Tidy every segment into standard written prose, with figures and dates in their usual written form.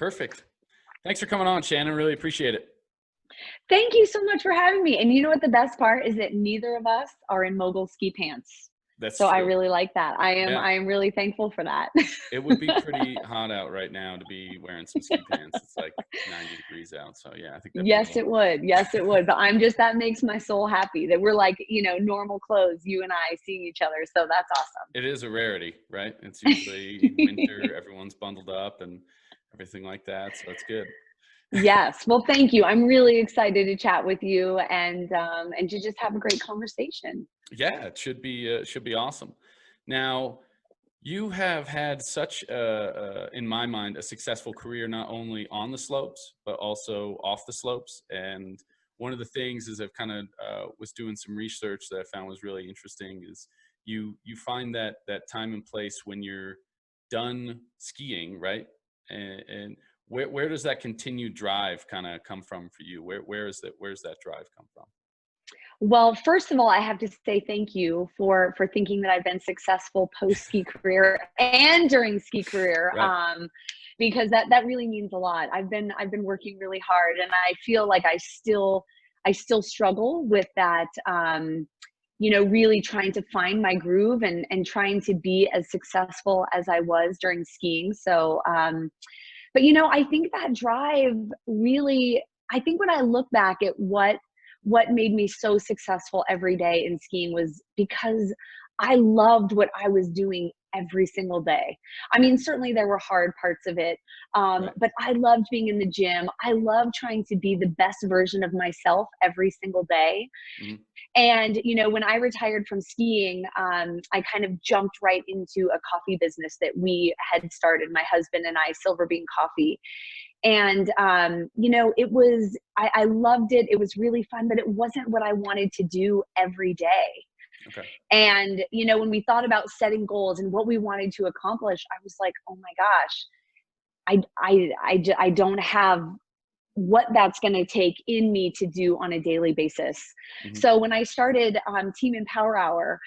Perfect. Thanks for coming on, Shannon. Really appreciate it. Thank you so much for having me. And you know what the best part is, that neither of us are in mogul ski pants. That's So I true. really like that. I Yeah. am really thankful for that. It would be pretty hot out right now to be wearing some ski pants. It's like 90 degrees out. So yeah, I think that'd be a Yes, little. it would. Yes, it would. But that makes my soul happy that we're like, normal clothes, you and I seeing each other. So that's awesome. It is a rarity, right? It's usually winter, everyone's bundled up and everything like that. So that's good. Yes. Well, thank you. I'm really excited to chat with you and to just have a great conversation. Yeah, it should be awesome. Now, you have had such in my mind, a successful career, not only on the slopes, but also off the slopes. And one of the things is I've kind of was doing some research that I found was really interesting is you find that time and place when you're done skiing, right? And where does that continued drive kind of come from for you? Where's that drive come from? Well, first of all, I have to say thank you for thinking that I've been successful post ski career and during ski career, Right. because that really means a lot. I've been working really hard, and I feel like I still struggle with that. Really trying to find my groove and trying to be as successful as I was during skiing. So, but I think that drive really. I think when I look back at what made me so successful every day in skiing was because I loved what I was doing every single day. I mean, certainly there were hard parts of it, Right. but I loved being in the gym. I loved trying to be the best version of myself every single day. Mhm. And, when I retired from skiing, I kind of jumped right into a coffee business that we had started, my husband and I, Silver Bean Coffee. And, I loved it. It was really fun, but it wasn't what I wanted to do every day. Okay. And, when we thought about setting goals and what we wanted to accomplish, I was like, oh my gosh, I don't have what that's going to take in me to do on a daily basis. Mhm. So when I started Team Empower Hour,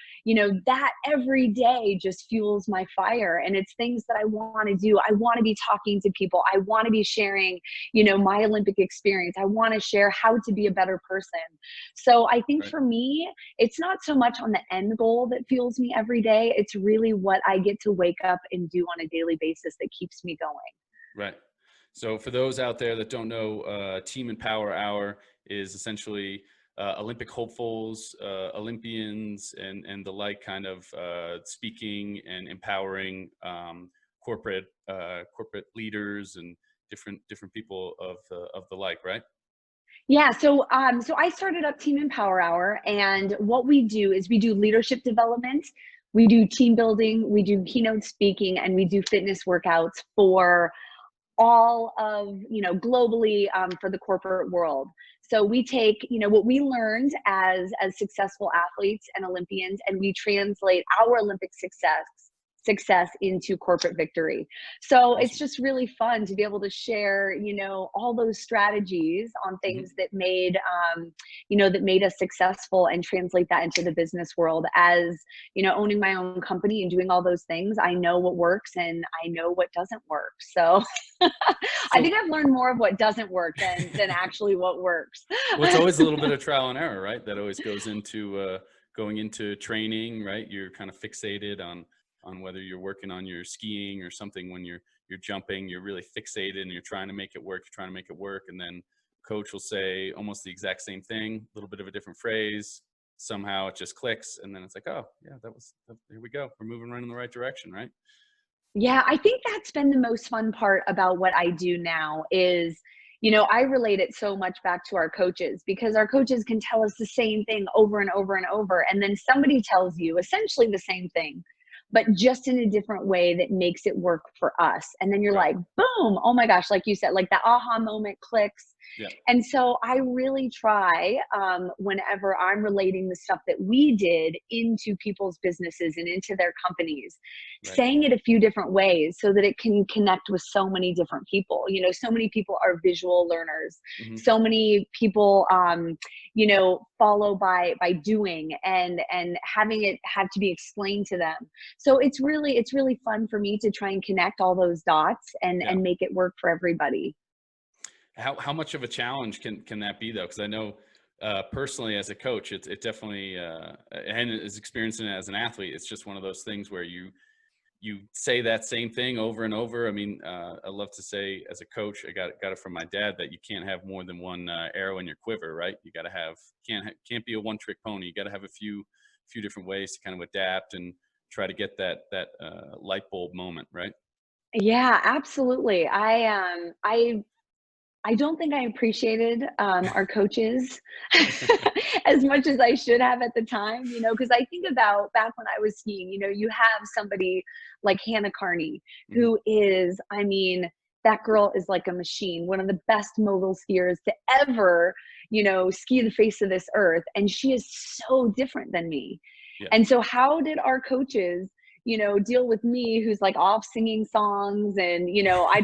that every day just fuels my fire, and it's things that I want to do. I want to be talking to people. I want to be sharing, my Olympic experience. I want to share how to be a better person. So I think Right. for me, it's not so much on the end goal that fuels me every day. It's really what I get to wake up and do on a daily basis that keeps me going. Right. So for those out there that don't know, Team Empower Hour is essentially Olympic hopefuls, Olympians, and the like, kind of speaking and empowering corporate leaders and different people of the like, right? Yeah, so I started up Team Empower Hour, and what we do is we do leadership development, we do team building, we do keynote speaking, and we do fitness workouts for all of, globally, for the corporate world. So we take, what we learned as successful athletes and Olympians, and we translate our Olympic success into corporate victory. So it's Awesome. just really fun to be able to share, all those strategies on Hmm. things that made us successful, and translate that into the business world. As, owning my own company and doing all those things, I know what works and I know what doesn't work. So I So think I've learned more of what doesn't work than actually what works. well, it's always a little bit of trial and error, right? That always goes into going into training, right? You're kind of fixated on whether you're working on your skiing or something. When you're jumping, you're really fixated and you're trying to make it work. You're trying to make it work, and then coach will say almost the exact same thing, a little bit of a different phrase. Somehow it just clicks, and then it's like, oh yeah, here we go. We're moving right in the right direction, right? Yeah, I think that's been the most fun part about what I do now is, I relate it so much back to our coaches, because our coaches can tell us the same thing over and over and over. And then somebody tells you essentially the same thing, but just in a different way that makes it work for us. And then you're Right. like, boom, oh my gosh, like you said, like that aha moment clicks. Yeah. And so I really try, whenever I'm relating the stuff that we did into people's businesses and into their companies, Right. saying it a few different ways so that it can connect with so many different people. You know, so many people are visual learners. Hmm. So many people, you know, follow by doing and having it have to be explained to them. So it's really fun for me to try and connect all those dots Yeah. and make it work for everybody. How much of a challenge can that be though? Because I know personally as a coach, it definitely and is experiencing it as an athlete. It's just one of those things where you say that same thing over and over. I mean, I love to say as a coach, I got it from my dad that you can't have more than one arrow in your quiver, right? You got to have can't be a one trick pony. You got to have a few different ways to kind of adapt and try to get that light bulb moment, right? Yeah, absolutely. I don't think I appreciated our coaches as much as I should have at the time, you know, because I think about back when I was skiing, you know, you have somebody like Hannah Carney, Mhm. who is, I mean, that girl is like a machine, one of the best mogul skiers to ever, you know, ski the face of this earth. And she is so different than me. Yeah. And so, how did our coaches, you know, deal with me who's like off singing songs and, you know, I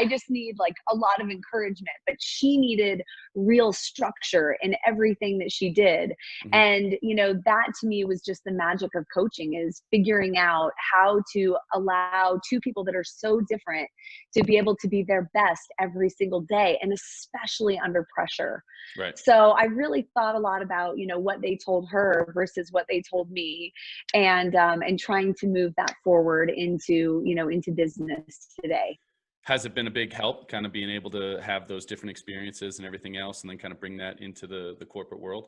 just need like a lot of encouragement, but she needed real structure in everything that she did. Hmm. And, you know, that to me was just the magic of coaching, is figuring out how to allow two people that are so different to be able to be their best every single day, and especially under pressure. Right. So I really thought a lot about, you know, what they told her versus what they told me, and trying to move that forward into, you know, into business today. Has it been a big help, kind of being able to have those different experiences and everything else, and then kind of bring that into the corporate world?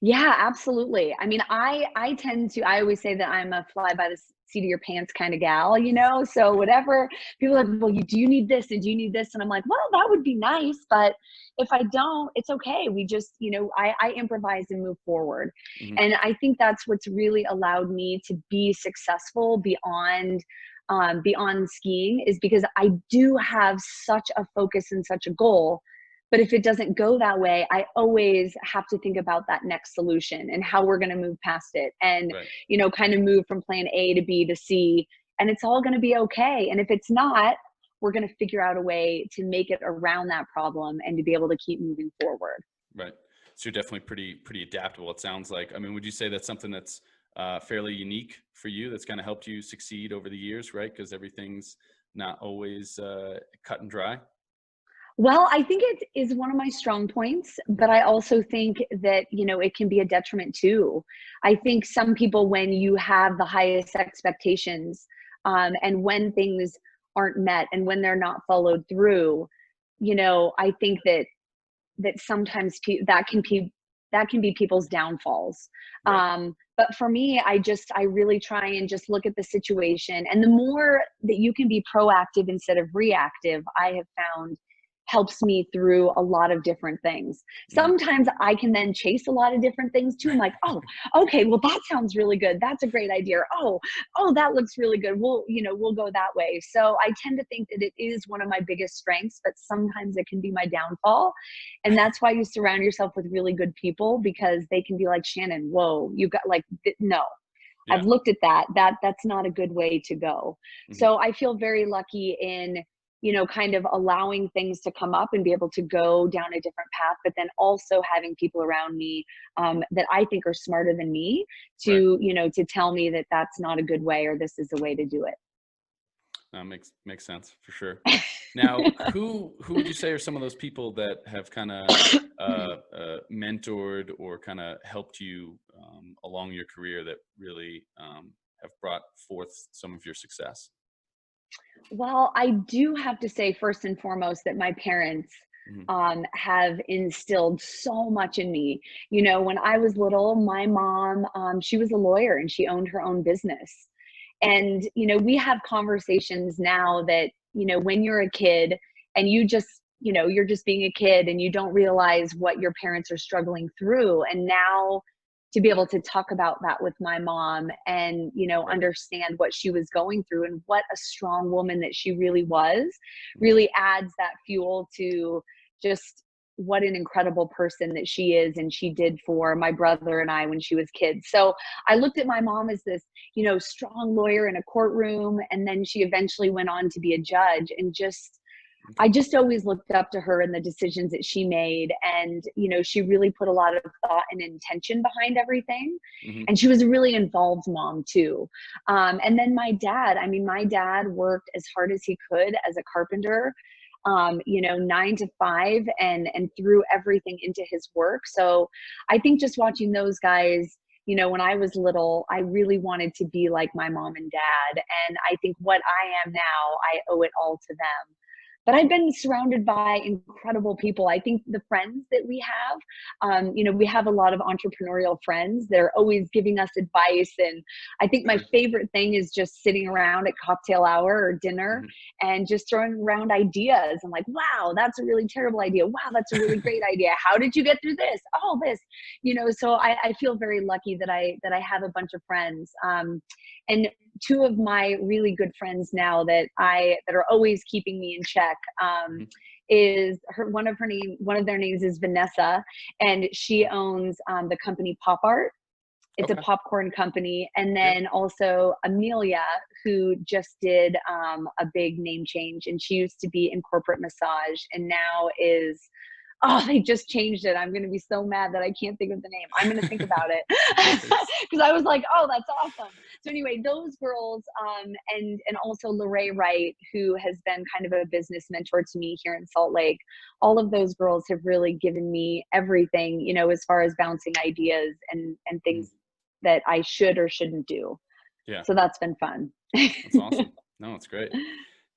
Yeah, absolutely. I mean, I tend to, I always say that I'm a fly by the seat of your pants kind of gal, you know? So whatever people are like, well, do you need this? And do you need this? And I'm like, well, that would be nice. But if I don't, it's okay. We just, you know, I improvise and move forward. Hmm. And I think that's what's really allowed me to be successful beyond skiing, is because I do have such a focus and such a goal. But if it doesn't go that way, I always have to think about that next solution and how we're going to move past it, and, Right. you know, kind of move from plan A to B to C, and it's all going to be okay. And if it's not, we're going to figure out a way to make it around that problem and to be able to keep moving forward. Right. So you're definitely pretty adaptable. It sounds like. I mean, would you say that's something that's fairly unique for you? That's kind of helped you succeed over the years, right? Because everything's not always cut and dry. Well, I think it is one of my strong points, but I also think that, you know, it can be a detriment too. I think some people, when you have the highest expectations, and when things aren't met and when they're not followed through, you know, I think that sometimes that can be people's downfalls. Right. But for me, I really try and just look at the situation, and the more that you can be proactive instead of reactive, I have found helps me through a lot of different things. Hmm. Sometimes I can then chase a lot of different things too. I'm like, oh, okay, well, that sounds really good. That's a great idea. Oh, that looks really good. We'll go that way. So I tend to think that it is one of my biggest strengths, but sometimes it can be my downfall. And that's why you surround yourself with really good people, because they can be like, Shannon, whoa, you got like, no, Yeah. I've looked at that's not a good way to go. Hmm. So I feel very lucky in, you know, kind of allowing things to come up and be able to go down a different path, but then also having people around me, that I think are smarter than me, Right. to, you know, to tell me that that's not a good way, or this is the way to do Makes sense for sure. Now, who would you say are some of those people that have kind of mentored or kind of helped you along your career that really have brought forth some of your success? Well, I do have to say, first and foremost, that my parents Hmm. have instilled so much in me. You know, when I was little, my mom, she was a lawyer and she owned her own business. And, you know, we have conversations now that, you know, when you're a kid and you just, you know, you're just being a kid and you don't realize what your parents are struggling through. And now to be able to talk about that with my mom and, you know, Right. understand what she was going through and what a strong woman that she really was, Hmm. really adds that fuel just what an incredible person that she is and she did for my brother and I when she was kids. So I looked at my mom as this, you know, strong lawyer in a courtroom, and then she eventually went on to be a judge, and I just always looked up to her and the decisions that she made. And, you know, she really put a lot of thought and intention behind everything. Mm-hmm. And she was a really involved mom too. And then my dad worked as hard as he could as a carpenter, you know, 9 to 5, and threw everything into his work. So I think just watching those guys, you know, when I was little, I really wanted to be like my mom and dad. And I think what I am now, I owe it all to them. But I've been surrounded by incredible people. I think the friends that we have, you know, we have a lot of entrepreneurial friends. They're always giving us advice. And I think my favorite thing is just sitting around at cocktail hour or dinner and just throwing around ideas. I'm like, wow, that's a really terrible idea. Wow, that's a really great idea. How did you get through this? Oh, this, you know, so I feel very lucky that I have a bunch of friends. And two of my really good friends now that are always keeping me in check, is one of their names is Vanessa, and she owns the company Pop Art. It's a popcorn company. And then also Amelia, who just did a big name change, and she used to be in corporate massage and now is, oh, they just changed it. I'm going to be so mad that I can't think of the name. I'm going to think about it because I was like, oh, that's awesome. So anyway, those girls, and also Lorraine Wright, who has been kind of a business mentor to me here in Salt Lake. All of those girls have really given me everything, you know, as far as bouncing ideas and things that I should or shouldn't do. Yeah. So that's been fun. That's awesome. No, it's great.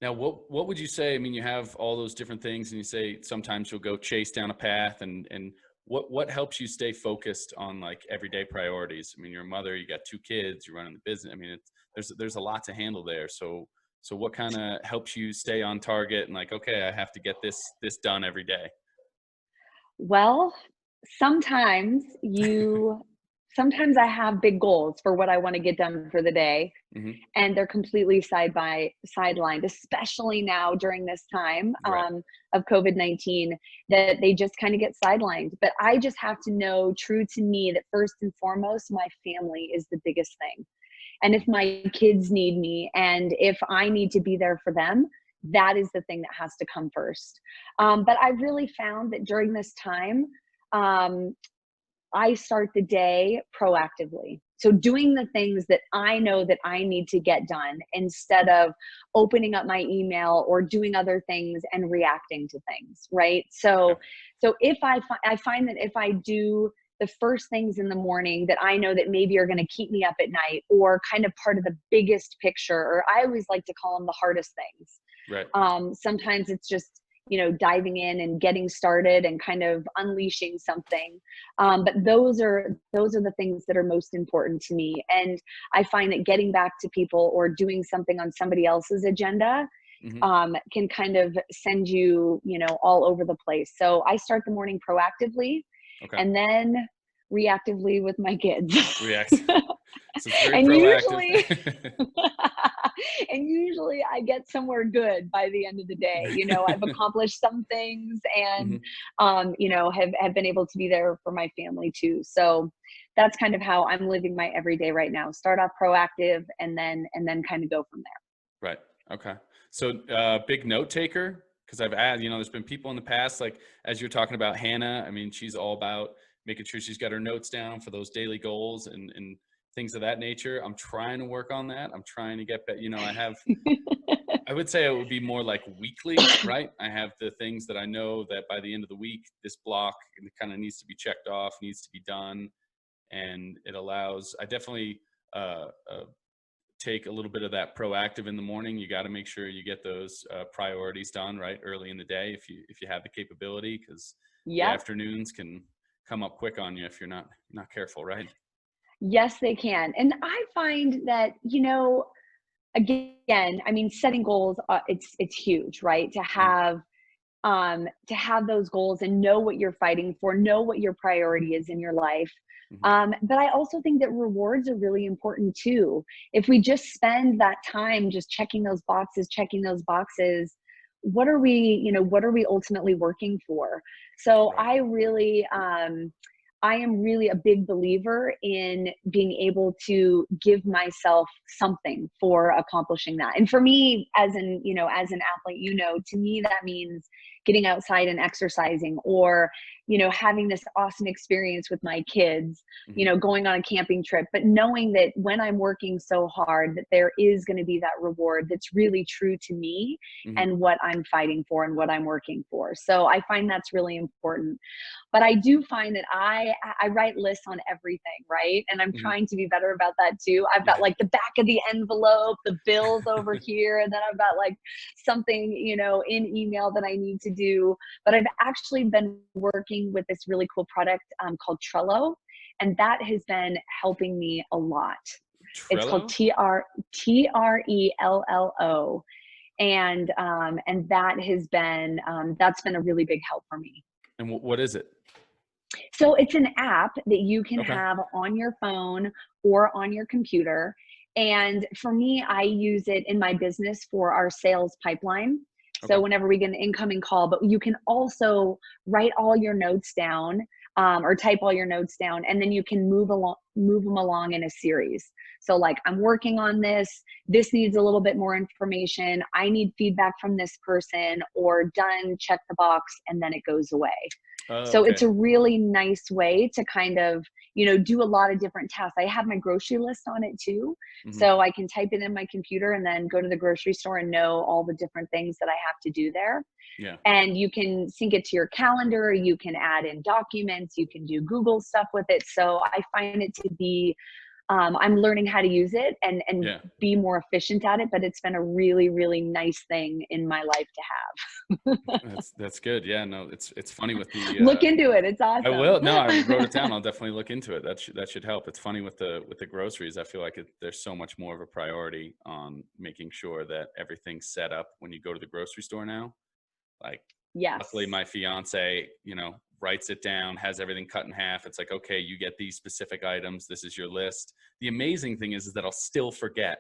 Now, what would you say? I mean, you have all those different things, and you say sometimes you'll go chase down a path, and what helps you stay focused on like everyday priorities? I mean, you're a mother, you got 2 kids, you're running the business. I mean, there's a lot to handle there. So what kind of helps you stay on target and like, okay, I have to get this done every day? Well, sometimes sometimes I have big goals for what I want to get done for the day, and they're completely sidelined, especially now during this time of COVID-19, that they just kind of get sidelined. But I just have to know, true to me, that first and foremost, my family is the biggest thing. And if my kids need me and if I need to be there for them, that is the thing that has to come first. But I've really found that during this time, I start the day proactively. So doing the things that I know that I need to get done instead of opening up my email or doing other things and reacting to things, right? So if I find that if I do the first things in the morning that I know that maybe are going to keep me up at night, or kind of part of the biggest picture, or I always like to call them the hardest things. Right. Sometimes it's just, you know, diving in and getting started and kind of unleashing something. But those are the things that are most important to me. And I find that getting back to people or doing something on somebody else's agenda can kind of send you, you know, all over the place. So I start the morning proactively and then reactively with my kids. So it's very and proactive. usually I get somewhere good by the end of the day. You know, I've accomplished some things and, you know, have been able to be there for my family too. So that's kind of how I'm living my everyday right now. Start off proactive and then kind of go from there. Right. Okay. So big note taker, because I've added, you know, there's been people in the past, like as you're talking about Hannah, I mean, she's all about making sure she's got her notes down for those daily goals and things of that nature. I'm trying to work on that. I'm trying to get, you know, I would say it would be more like weekly, right? I have the things that I know that by the end of the week, this block kind of needs to be checked off, needs to be done. And it allows, I definitely take a little bit of that proactive in the morning. You got to make sure you get those priorities done right early in the day if you have the capability, because the afternoons can come up quick on you if you're not careful, right? Yes, they can. And I find that, you know, again, I mean, setting goals, it's huge, right? To have those goals and know what you're fighting for, know what your priority is in your life. But I also think that rewards are really important too. If we just spend that time just checking those boxes, what are we, you know, what are we ultimately working for? So Right. I am really a big believer in being able to give myself something for accomplishing that. And for me, as an, you know, as an athlete, you know, to me, that means getting outside and exercising, or, you know, having this awesome experience with my kids, you Hmm. know, going on a camping trip, but knowing that when I'm working so hard, that there is going to be that reward that's really true to me Hmm. and what I'm fighting for and what I'm working for. So I find that's really important. But I do find that I write lists on everything, right? And I'm Hmm. trying to be better about that too. I've got like the back of the envelope, the bills over here, and then I've got like something, you know, in email that I need to do. But I've actually been working with this really cool product called Trello, and that has been helping me a lot. It's called Trello? Trello, and that has been that's been a really big help for me. And what is it? So it's an app that you can Okay. have on your phone or on your computer. And for me, I use it in my business for our sales pipeline. So Okay. whenever we get an incoming call, but you can also write all your notes down, or type all your notes down, and then you can move them along in a series. So like, I'm working on this. This needs a little bit more information. I need feedback from this person, or done, check the box, and then it goes away. So it's Okay. a really nice way to kind of, you know, do a lot of different tasks. I have my grocery list on it too. Hmm. So I can type it in my computer and then go to the grocery store and know all the different things that I have to do there. Yeah. And you can sync it to your calendar. You can add in documents. You can do Google stuff with it. So I find it to be, I'm learning how to use it and Yeah. be more efficient at it. But it's been a really, really nice thing in my life to have. That's good. Yeah. No, it's funny with the Look into it. It's I awesome. will. No, I wrote it down. I'll definitely look into it. That should help. It's funny with the groceries. I feel like there's so much more of a priority on making sure that everything's set up when you go to the grocery store now. Like, luckily, Yes. my fiance, you know, writes it down, has everything cut in half. It's like, okay, you get these specific items. This is your list. The amazing thing is that I'll still forget.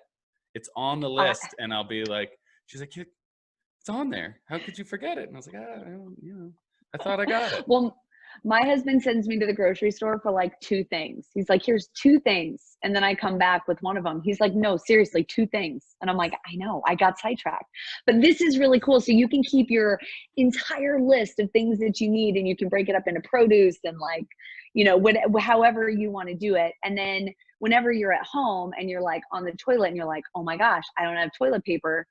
It's on the I, list, and I'll be like, she's like, it's on there. How could you forget it? And I was like, I don't, you know, I thought I got it. well, my husband sends me to the grocery store for like two things. He's like, here's two things. And then I come back with one of them. He's like, no, seriously, two things. And I'm like, I know, I got sidetracked. But this is really cool. So you can keep your entire list of things that you need, and you can break it up into produce and like, you know, however you want to do it. And then whenever you're at home and you're like on the toilet and you're like, oh my gosh, I don't have toilet paper,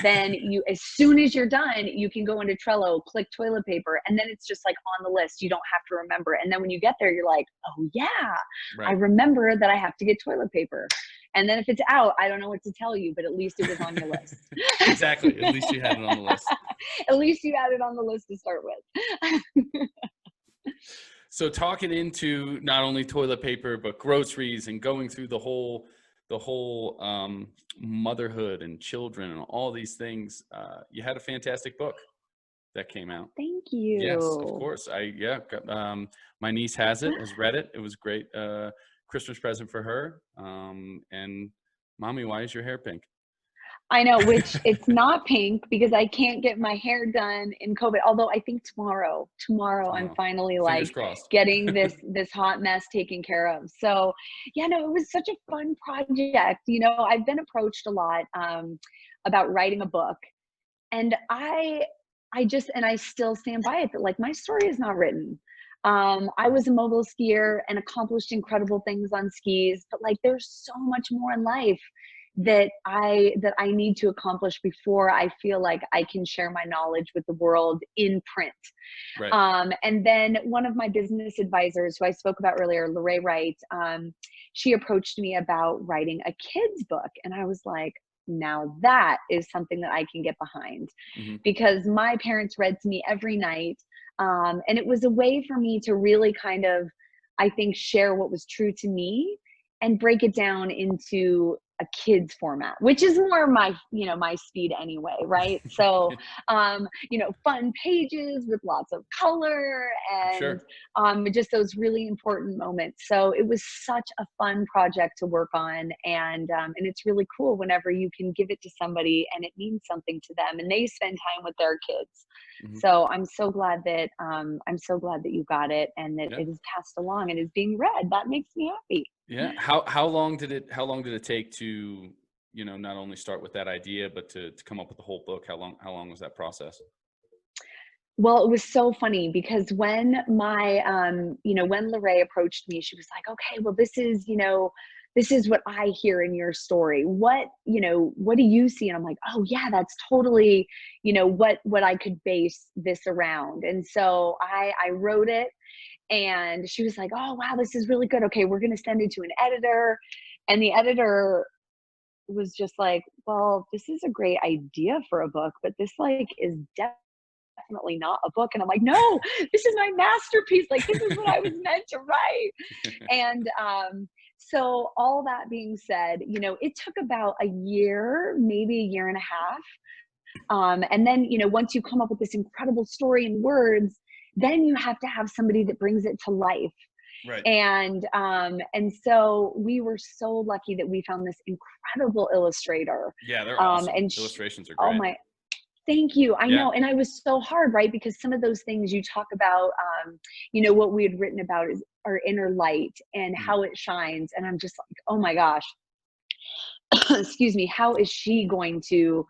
then you, as soon as you're done, you can go into Trello, click toilet paper, and then it's just like on the list. You don't have to remember. And then when you get there, you're like, oh yeah, I Right. remember that I have to get toilet paper. And then if it's out, I don't know what to tell you, but at least it was on your list. Exactly. At least you had it on the list. At least you had it on the list to start with. So talking into not only toilet paper but groceries and going through the whole motherhood and children and all these things, you had a fantastic book that came out. Thank Yes, of you. course. My niece has read it. It was great. Christmas present for her. And mommy, why is your hair pink? I know, which it's not pink because I can't get my hair done in COVID. Although I think tomorrow I'm Tomorrow. finally Fingers like crossed. getting this hot mess taken care of. So yeah, no, it was such a fun project. You know, I've been approached a lot about writing a book, and I still stand by it that like my story is not written. I was a mogul skier and accomplished incredible things on skis, but like there's so much more in life that I need to accomplish before I feel like I can share my knowledge with the world in print. Right. And then one of my business advisors, who I spoke about earlier, Lorraine Wright, she approached me about writing a kid's book, and I was like, now that is something that I can get behind, Hmm. because my parents read to me every night, and it was a way for me to really kind of, I think, share what was true to me and break it down into a kid's format, which is more my, my speed anyway. Right. So, fun pages with lots of color and, Sure. just those really important moments. So it was such a fun project to work on. And it's really cool whenever you can give it to somebody and it means something to them and they spend time with their kids. Hmm. So I'm so glad that you got it and that Yeah. it is passed along and is being read. That makes me happy. Yeah. How long did it take to, not only start with that idea, but to come up with the whole book? How long was that process? Well, it was so funny because when when Lorraine approached me, she was like, okay, well, this is what I hear in your story. What do you see? And I'm like, oh yeah, that's totally, what I could base this around. And so I wrote it and she was like, oh wow, this is really good. Okay, we're going to send it to an editor. And the editor was just like, well, this is a great idea for a book, but this is definitely not a book. And I'm like, no, this is my masterpiece. Like, this is what I was meant to write. And so all that being said, it took about a year, maybe a year and a half. And then, once you come up with this incredible story in words, then you have to have somebody that brings it to life. Right. And so we were so lucky that we found this incredible illustrator. Yeah, they're awesome. And Illustrations are oh great. my, thank you. I Yeah. know. And I was so hard, right? Because some of those things you talk about, what we had written about is our inner light and Mhm. how it shines. And I'm just like, oh my gosh, excuse me, how is she going to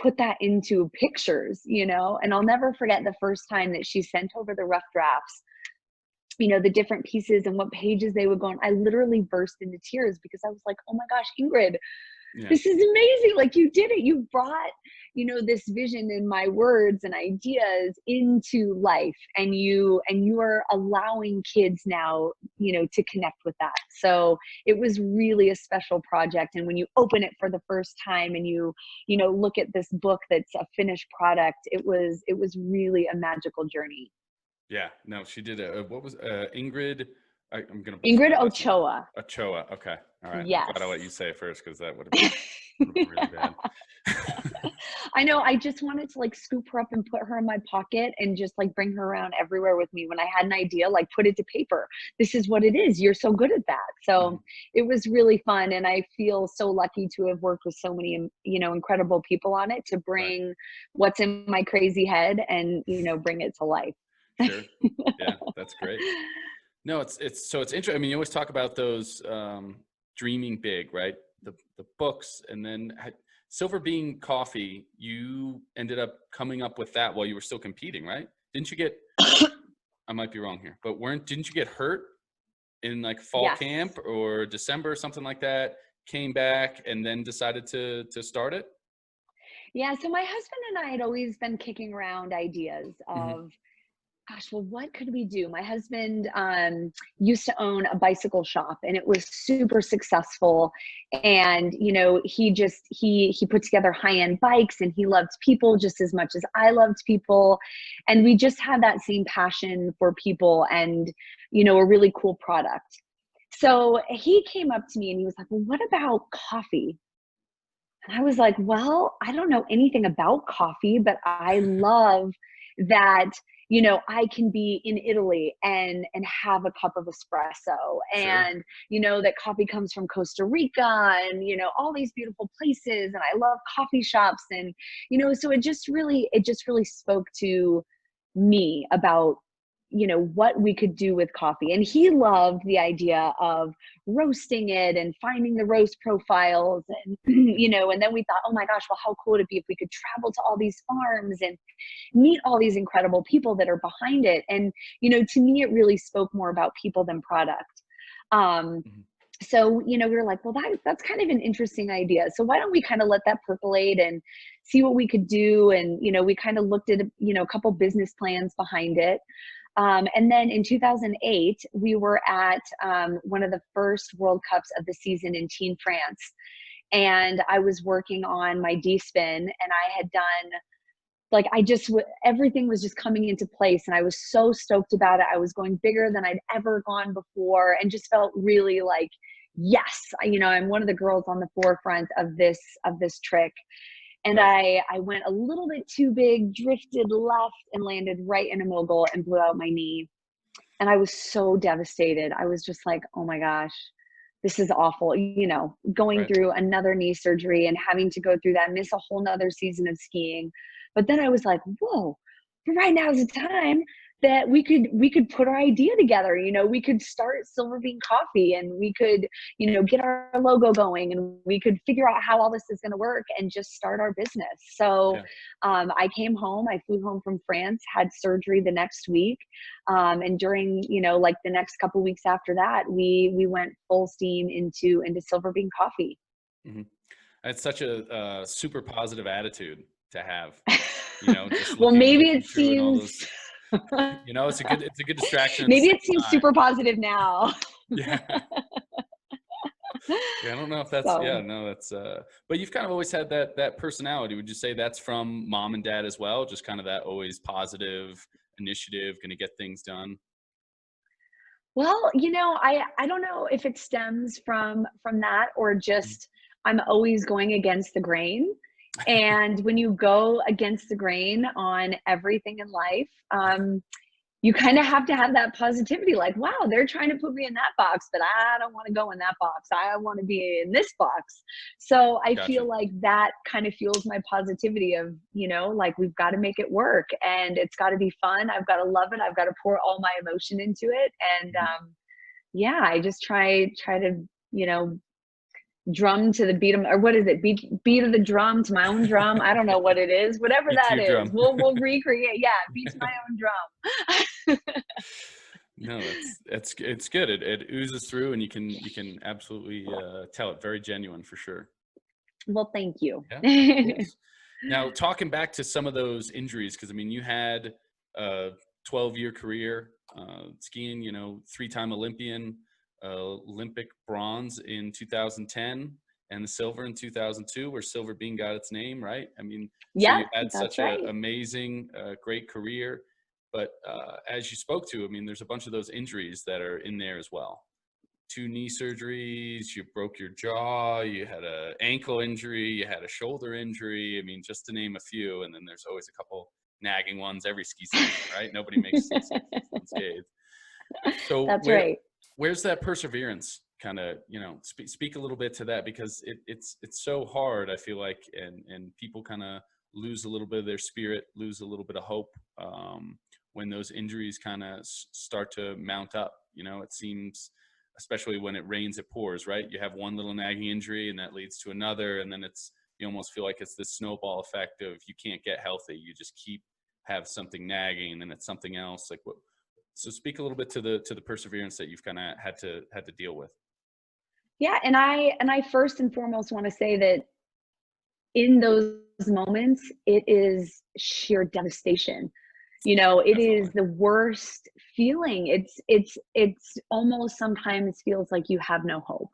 put that into pictures, And I'll never forget the first time that she sent over the rough drafts, the different pieces and what pages they would go on. I literally burst into tears because I was like, oh my gosh, Ingrid, Yeah. this is amazing. Like, you did it. You brought, this vision and my words and ideas into life, and you are allowing kids now, to connect with that. So it was really a special project. And when you open it for the first time and you look at this book that's a finished product, it was really a magical journey. Yeah. No, she did what was Ingrid? I'm gonna butcher Ingrid that last name. Ochoa. Ochoa. Okay. All right. I'm Yes. glad I let you say it first because that would have been really bad. I know. I just wanted to scoop her up and put her in my pocket and just bring her around everywhere with me. When I had an idea, put it to paper. This is what it is. You're so good at that. Mhm. So it was really fun. And I feel so lucky to have worked with so many, incredible people on it to Right. bring what's in my crazy head and, bring it to life. Sure. Yeah, that's great. No, it's interesting. I mean, you always talk about those dreaming big, right? The books, and then Silver Bean Coffee. You ended up coming up with that while you were still competing, right? Didn't you get? I might be wrong here, but didn't you get hurt in fall Yes. camp or December or something like that? Came back and then decided to start it. Yeah. So my husband and I had always been kicking around ideas Hmm. of, gosh, well, what could we do? My husband used to own a bicycle shop and it was super successful. And, he put together high-end bikes and he loved people just as much as I loved people. And we just had that same passion for people and, a really cool product. So he came up to me and he was like, well, what about coffee? And I was like, well, I don't know anything about coffee, but I love that, I can be in Italy and have a cup of espresso Sure. and, that coffee comes from Costa Rica and, all these beautiful places. And I love coffee shops. And, so it just really spoke to me about, what we could do with coffee. And he loved the idea of roasting it and finding the roast profiles and and then we thought, oh my gosh, well, how cool would it be if we could travel to all these farms and meet all these incredible people that are behind it. And to me it really spoke more about people than product. um Mhm. so we were like, well, that's kind of an interesting idea, so why don't we kind of let that percolate and see what we could do. And we kind of looked at a couple business plans behind it. And then in 2008, we were at one of the first World Cups of the season in Teen France. And I was working on my D-spin and I had done everything was just coming into place. And I was so stoked about it. I was going bigger than I'd ever gone before and just felt really yes, I'm one of the girls on the forefront of this trick. And Right. I went a little bit too big, drifted left, and landed right in a mogul and blew out my knee. And I was so devastated. I was just like, oh my gosh, this is awful. Going Right. through another knee surgery and having to go through that, miss a whole nother season of skiing. But then I was like, whoa, right now is the time that we could put our idea together. We could start Silver Bean Coffee, and we could, get our logo going, and we could figure out how all this is going to work and just start our business. So Yeah. I came home, I flew home from France, had surgery the next week. And during, like the next couple weeks after that, we went full steam into Silver Bean Coffee. Hmm. It's such a super positive attitude to have, just Well, maybe looking it through and all seems those, it's a good distraction at the maybe same it seems time. super positive now. Yeah. Yeah. I don't know if that's, yeah, So, no, that's, but you've kind of always had that personality. Would you say that's from mom and dad as well? Just kind of that always positive initiative, going to get things done. well, I don't know if it stems from that, or Mhm. just I'm always going against the grain. And when you go against the grain on everything in life, you kind of have to have that positivity, like, wow, they're trying to put me in that box, but I don't want to go in that box. I want to be in this box. So I Gotcha. feel like that kind of fuels my positivity of, like, we've got to make it work, and it's got to be fun. I've got to love it. I've got to pour all my emotion into it. And Mhm. yeah, I just try to, you know, drum to the beat of, or what is it? Beat of the drum to my own drum. I don't know what it is. Whatever Beat to that your is. drum. We'll recreate. Yeah, beat to my own drum. No, it's good. It oozes through, and you can absolutely tell it. Very genuine for sure. Well, thank you. Yeah, of course. Now, talking back to some of those injuries, because I mean, you had a 12-year career skiing. Three-time Olympian, Olympic bronze in 2010, and the silver in 2002, where Silver Bean got its name. Right. I mean, so Yeah, you had that's such a right. amazing, great career. But as you spoke to, I mean, there's a bunch of those injuries that are in there as well. Two knee surgeries, you broke your jaw, you had a ankle injury, you had a shoulder injury. I mean, just to name a few. And then there's always a couple nagging ones every ski season, right? Nobody makes ski season unscathed. So That's right. where's that perseverance? Kind of, speak a little bit to that, because it's so hard, I feel like, and people kind of lose a little bit of their spirit, lose a little bit of hope, when those injuries kind of start to mount up. It seems, especially when it rains, it pours, right? You have one little nagging injury, and that leads to another, and then you almost feel like it's this snowball effect of you can't get healthy. You just have something nagging, and then it's something else. Like what? So speak a little bit to the perseverance that you've kind of had to deal with. Yeah, and I first and foremost want to say that in those moments, it is sheer devastation. It is Definitely. the worst feeling. It's almost sometimes feels like you have no hope.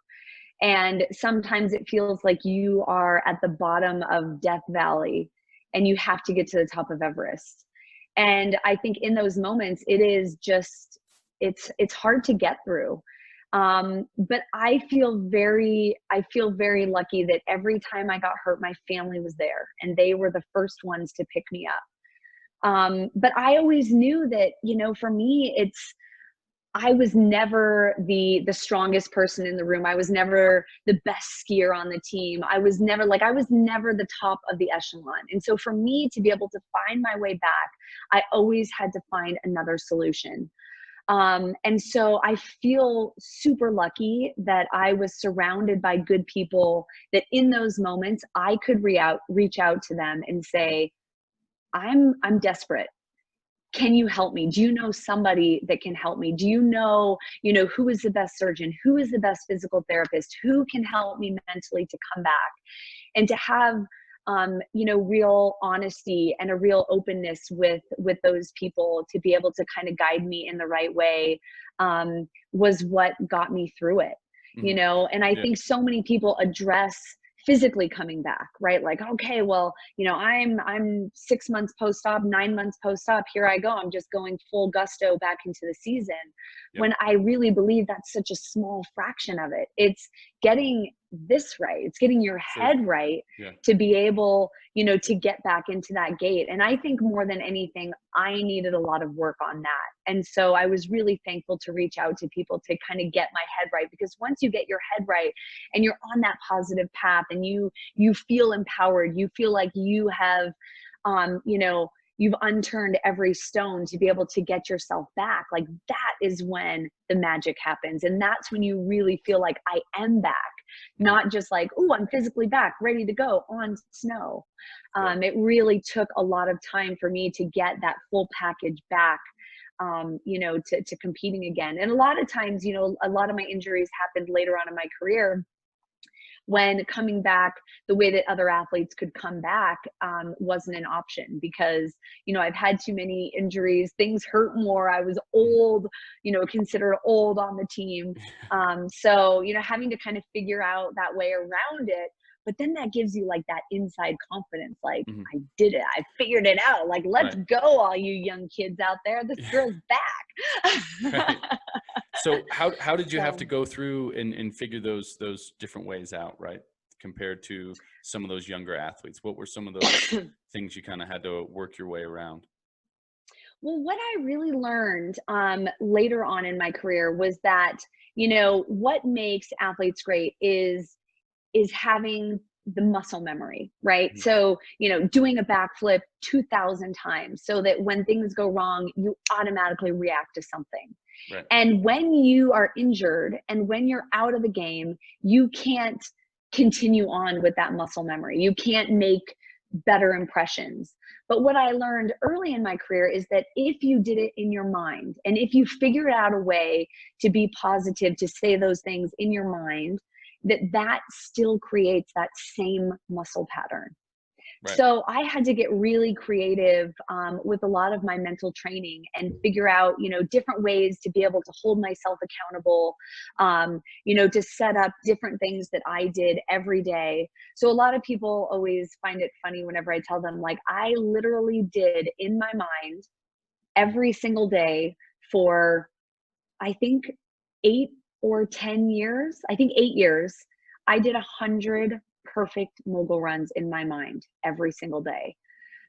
And sometimes it feels like you are at the bottom of Death Valley and you have to get to the top of Everest. And I think in those moments, it is just, it's hard to get through. But I feel very lucky that every time I got hurt, my family was there and they were the first ones to pick me up. But I always knew that, for me, I was never the strongest person in the room. I was never the best skier on the team. I was never the top of the echelon. And so for me to be able to find my way back, I always had to find another solution. And so I feel super lucky that I was surrounded by good people, that in those moments I could reach out to them and say, I'm desperate. Can you help me? Do you know somebody that can help me? Do you know who is the best surgeon? Who is the best physical therapist? Who can help me mentally to come back? And to have real honesty and a real openness with those people to be able to kind of guide me in the right way, was what got me through it. Hmm. And I Yeah. think so many people address physically coming back, right? Like, okay, well, you know, I'm 6 months post-op, 9 months post-op, here I go. I'm just going full gusto back into the season. Yep. When I really believe that's such a small fraction of it. It's getting this right. It's getting your Sure. head right Yeah. to be able, you know, to get back into that gate. And I think more than anything, I needed a lot of work on that. And so I was really thankful to reach out to people to kind of get my head right, because once you get your head right and you're on that positive path and you feel empowered, you feel like you have, you know, you've unturned every stone to be able to get yourself back. Like that is when the magic happens. And that's when you really feel like I am back, not just like, oh, I'm physically back, ready to go on snow. It really took a lot of time for me to get that full package back, you know, to competing again. And a lot of times, you know, a lot of my injuries happened later on in my career, when coming back the way that other athletes could come back wasn't an option, because, you know, I've had too many injuries. Things hurt more. I was old, you know, considered old on the team. So, you know, having to kind of figure out that way around it. But then that gives you like that inside confidence, like, I did it. I figured it out. Like, let's go, all you young kids out there. This girl's back. Right. So how did you have to go through and figure those different ways out, right? Compared to some of those younger athletes, what were some of those things you kind of had to work your way around? Well, what I really learned later on in my career was that, you know, what makes athletes great is having the muscle memory, right? So, you know, doing a backflip 2,000 times so that when things go wrong, you automatically react to something. Right. And when you are injured and when you're out of the game, you can't continue on with that muscle memory. You can't make better impressions. But what I learned early in my career is that if you did it in your mind, and if you figured out a way to be positive, to say those things in your mind, that still creates that same muscle pattern. Right. So I had to get really creative with a lot of my mental training and figure out, you know, different ways to be able to hold myself accountable, you know, to set up different things that I did every day. So a lot of people always find it funny whenever I tell them, like, I literally did in my mind every single day for, I think, 8 or 10 years, I think 8 years, I did 100 perfect mogul runs in my mind every single day.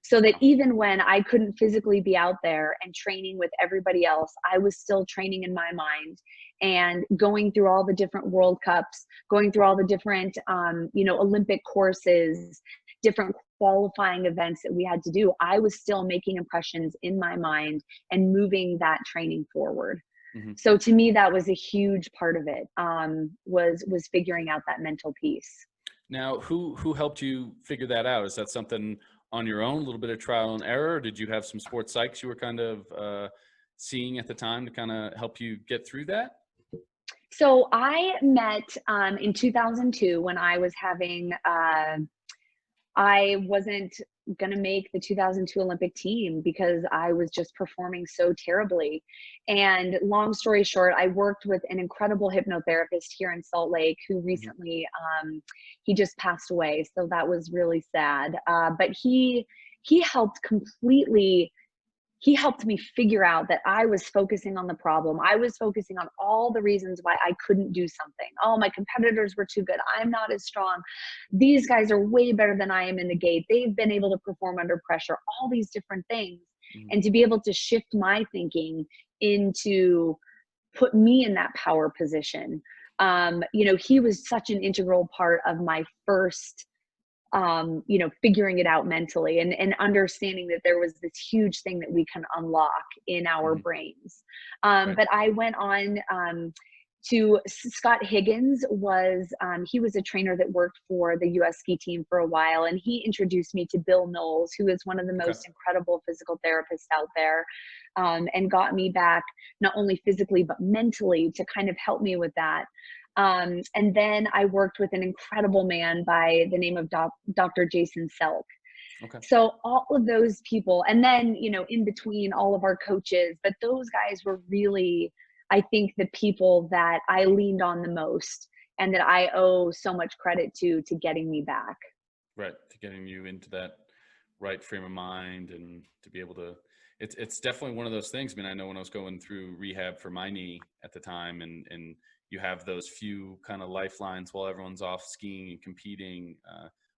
So that even when I couldn't physically be out there and training with everybody else, I was still training in my mind and going through all the different World Cups, going through all the different, you know, Olympic courses, different qualifying events that we had to do. I was still making impressions in my mind and moving that training forward. So to me, that was a huge part of it, was figuring out that mental piece. Now, who helped you figure that out? Is that something on your own, a little bit of trial and error? Or did you have some sports psychs you were kind of seeing at the time to kind of help you get through that? So I met in 2002 when I was having, I wasn't going to make the 2002 Olympic team because I was just performing so terribly. And long story short, I worked with an incredible hypnotherapist here in Salt Lake who recently, he just passed away. So that was really sad. But he helped completely, he helped me figure out that I was focusing on the problem. I was focusing on all the reasons why I couldn't do something. Oh, my competitors were too good. I'm not as strong. These guys are way better than I am in the gate. They've been able to perform under pressure, all these different things. And to be able to shift my thinking into put me in that power position. You know, he was such an integral part of my first, you know, figuring it out mentally and understanding that there was this huge thing that we can unlock in our brains. But I went on to Scott Higgins was, he was a trainer that worked for the US ski team for a while. And he introduced me to Bill Knowles, who is one of the most incredible physical therapists out there, and got me back not only physically, but mentally to kind of help me with that. And then I worked with an incredible man by the name of Dr. Jason Selk. So all of those people, and then, you know, in between all of our coaches, but those guys were really, I think, the people that I leaned on the most and that I owe so much credit to getting me back. Right. To getting you into that right frame of mind and to be able to, it's definitely one of those things. I mean, I know when I was going through rehab for my knee at the time, and you have those few kind of lifelines while everyone's off skiing and competing.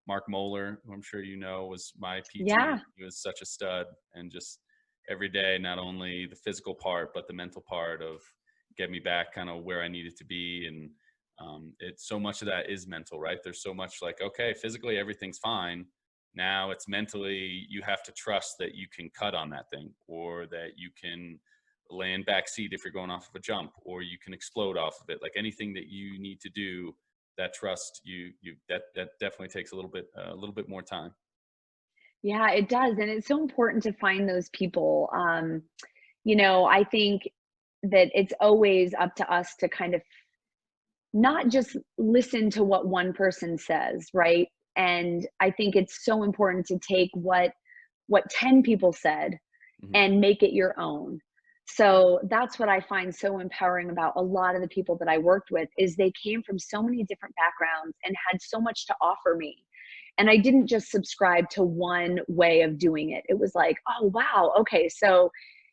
Mark Moeller, who I'm sure you know, was my PT. Yeah. He was such a stud, and just every day, not only the physical part, but the mental part of get me back kind of where I needed to be. And it's so much of that is mental, right? There's so much like, okay, physically everything's fine. Now it's mentally, you have to trust that you can cut on that thing, or that you can land back seat if you're going off of a jump, or you can explode off of it. Like anything that you need to do, that trust that definitely takes a little bit more time. Yeah, it does. And it's so important to find those people. I think that it's always up to us to kind of not just listen to what one person says, right? And I think it's so important to take what 10 people said Hmm. and make it your own. So that's what I find so empowering about a lot of the people that I worked with is they came from so many different backgrounds and had so much to offer me. And I didn't just subscribe to one way of doing it. It was like, oh wow, okay, so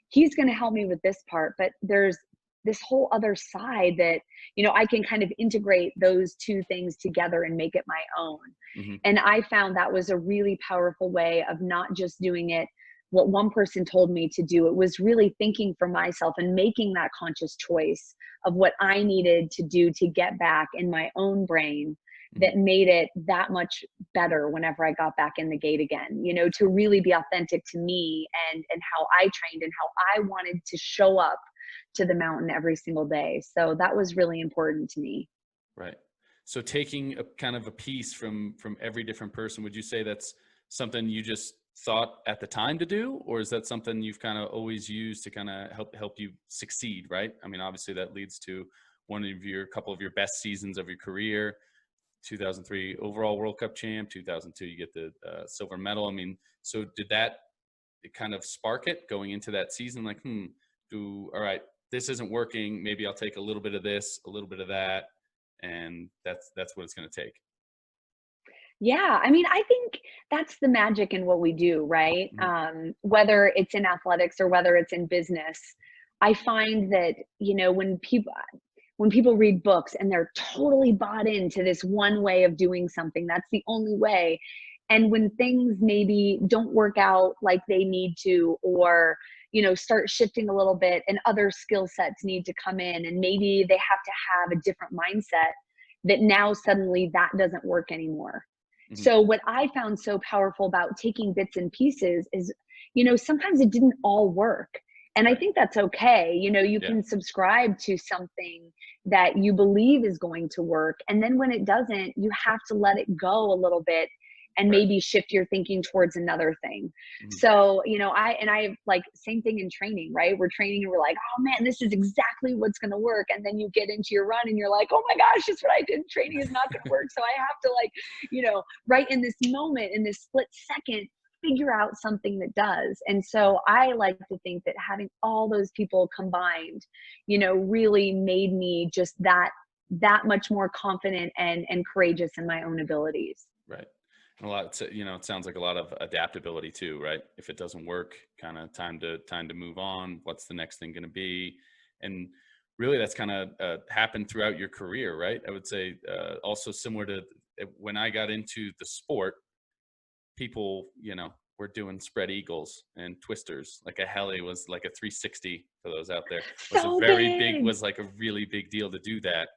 he's going to help me with this part, but there's this whole other side that, I can kind of integrate those two things together and make it my own. Hmm. And I found that was a really powerful way of not just doing it what one person told me to do. It was really thinking for myself and making that conscious choice of what I needed to do to get back in my own brain Hmm. that made it that much better whenever I got back in the gate again, to really be authentic to me and how I trained and how I wanted to show up to the mountain every single day. So that was really important to me. Right. So taking a kind of a piece from every different person, would you say that's something you just thought at the time to do, or is that something you've kind of always used to kind of help you succeed? Right. I mean, obviously that leads to couple of your best seasons of your career. 2003 overall World Cup champ. 2002 you get the silver medal. I mean, so did that kind of spark it going into that season? Like, all right, this isn't working. Maybe I'll take a little bit of this, a little bit of that, and that's what it's going to take. Yeah, I mean, I think that's the magic in what we do, right? Mhm. Whether it's in athletics or whether it's in business, I find that, when people read books and they're totally bought into this one way of doing something, that's the only way. And when things maybe don't work out like they need to, or, start shifting a little bit and other skill sets need to come in, and maybe they have to have a different mindset, that now suddenly that doesn't work anymore. Mhm. So what I found so powerful about taking bits and pieces is, sometimes it didn't all work. And I Right. think that's okay. You Yeah. can subscribe to something that you believe is going to work. And then when it doesn't, you have to let it go a little bit and Right. maybe shift your thinking towards another thing. Mhm. So, I like same thing in training, right? We're training and we're like, oh man, this is exactly what's going to work. And then you get into your run and you're like, oh my gosh, just what I did in training is not going to work. So I have to like, right in this moment, in this split second, figure out something that does. And so I like to think that having all those people combined, really made me just that much more confident and courageous in my own abilities. Right. And it sounds like a lot of adaptability too, right? If it doesn't work, kind of time to move on. What's the next thing going to be? And really that's kind of happened throughout your career, right? I would say also similar to when I got into the sport, people, were doing spread eagles and twisters. Like a heli was like a 360 for those out there. So big. Was like a really big deal to do that.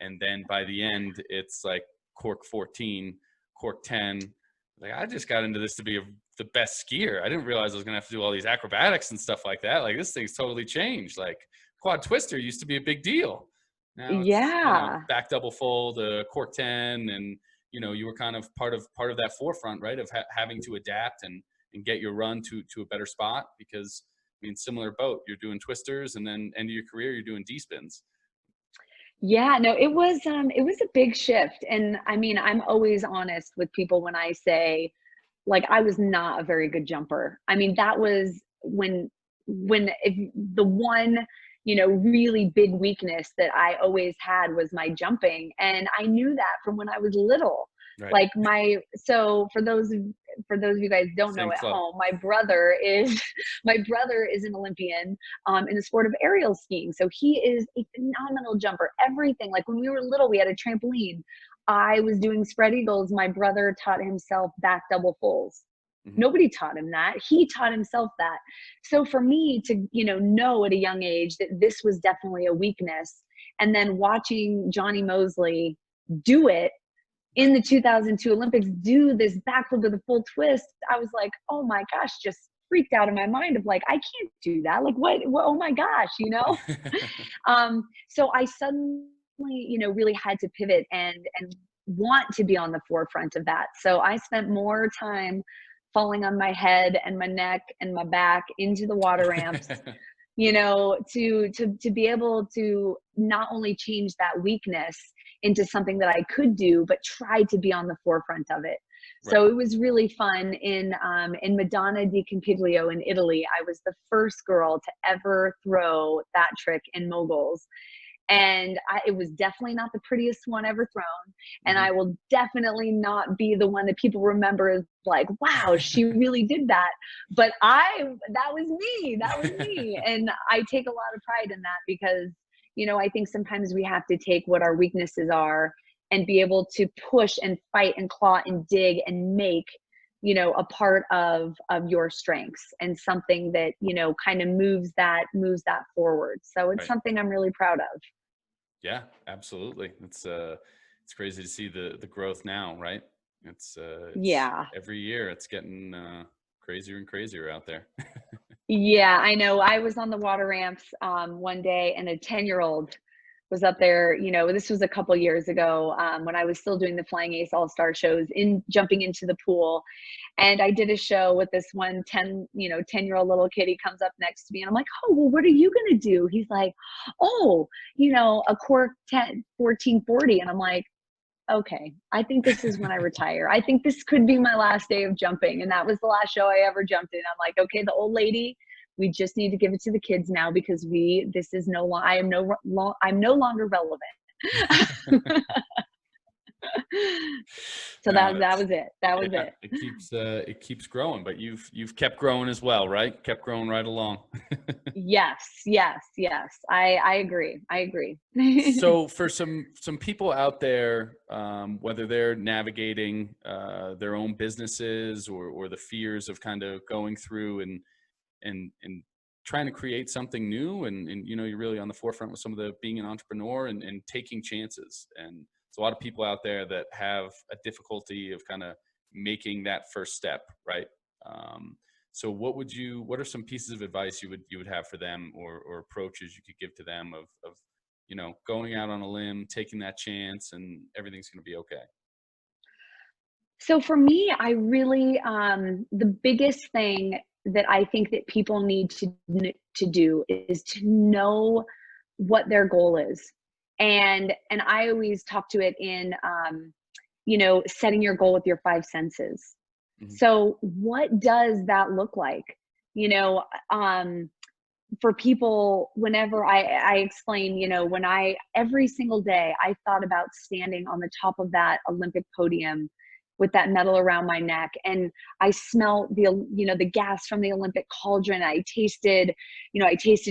And then by the end, it's like cork 14, cork 10. Like I just got into this to be the best skier. I didn't realize I was gonna have to do all these acrobatics and stuff like that. Like this thing's totally changed. Like quad twister used to be a big deal. Now it's, Yeah. back double fold, cork 10, and you were kind of part of that forefront, right, of having to adapt and get your run to a better spot. Because I mean, similar boat, you're doing twisters, and then end of your career you're doing D spins. Yeah, no, it was a big shift. And I mean, I'm always honest with people when I say, like, I was not a very good jumper. I mean, that was when if the one really big weekness that I always had was my jumping. And I knew that from when I was little. Right. Like so for those of you guys who don't know Same at club. home, my brother is an Olympian in the sport of aerial skiing. So he is a phenomenal jumper. Everything. Like when we were little, we had a trampoline. I was doing spread eagles. My brother taught himself back double fulls. Mhm. Nobody taught him that. He taught himself that. So for me to, know at a young age that this was definitely a weakness, and then watching Johnny Mosley do it in the 2002 Olympics, do this backflip with a full twist, I was like, oh my gosh, just freaked out of my mind of like, I can't do that. Like what oh my gosh, So I suddenly, really had to pivot and want to be on the forefront of that. So I spent more time falling on my head and my neck and my back into the water ramps, to be able to not only change that weakness into something that I could do, but try to be on the forefront of it. Right. So it was really fun in Madonna di Campiglio in Italy. I was the first girl to ever throw that trick in moguls. And it was definitely not the prettiest one ever thrown. And I will definitely not be the one that people remember as like, wow, she really did that. But that was me. And I take a lot of pride in that because, I think sometimes we have to take what our weaknesses are and be able to push and fight and claw and dig and make, a part of your strengths and something that, kind of moves that forward. So it's Right. something I'm really proud of. Yeah, absolutely. It's crazy to see the growth now, right? It's Yeah. every year it's getting crazier and crazier out there. Yeah, I know. I was on the water ramps one day and a 10-year-old was up there, this was a couple years ago when I was still doing the Flying Ace All-Star shows jumping into the pool. And I did a show with this 10-year-old little kid. He comes up next to me and I'm like, oh, well, what are you going to do? He's like, oh, a cork 1440. And I'm like, okay, I think this is when I retire. I think this could be my last day of jumping. And that was the last show I ever jumped in. I'm like, okay, the old lady, we just need to give it to the kids now because I'm no longer relevant. So No, that was it. That was yeah, it. it keeps growing, but you've kept growing as well, right? Kept growing right along. Yes. I agree. So for some people out there, whether they're navigating their own businesses or the fears of kind of going through and trying to create something new, and you're really on the forefront with some of the being an entrepreneur and taking chances. And there's a lot of people out there that have a difficulty of kind of making that first step, right? So what are some pieces of advice you would have for them, or approaches you could give to them of going out on a limb, taking that chance, and everything's going to be okay? So for me, I really, the biggest thing that I think that people need to do is to know what their goal is. And I always talk to it in, setting your goal with your five senses. Mhm. So what does that look like? You know, for people, whenever I explain, every single day I thought about standing on the top of that Olympic podium with that medal around my neck, and I smelled the gas from the Olympic cauldron. I tasted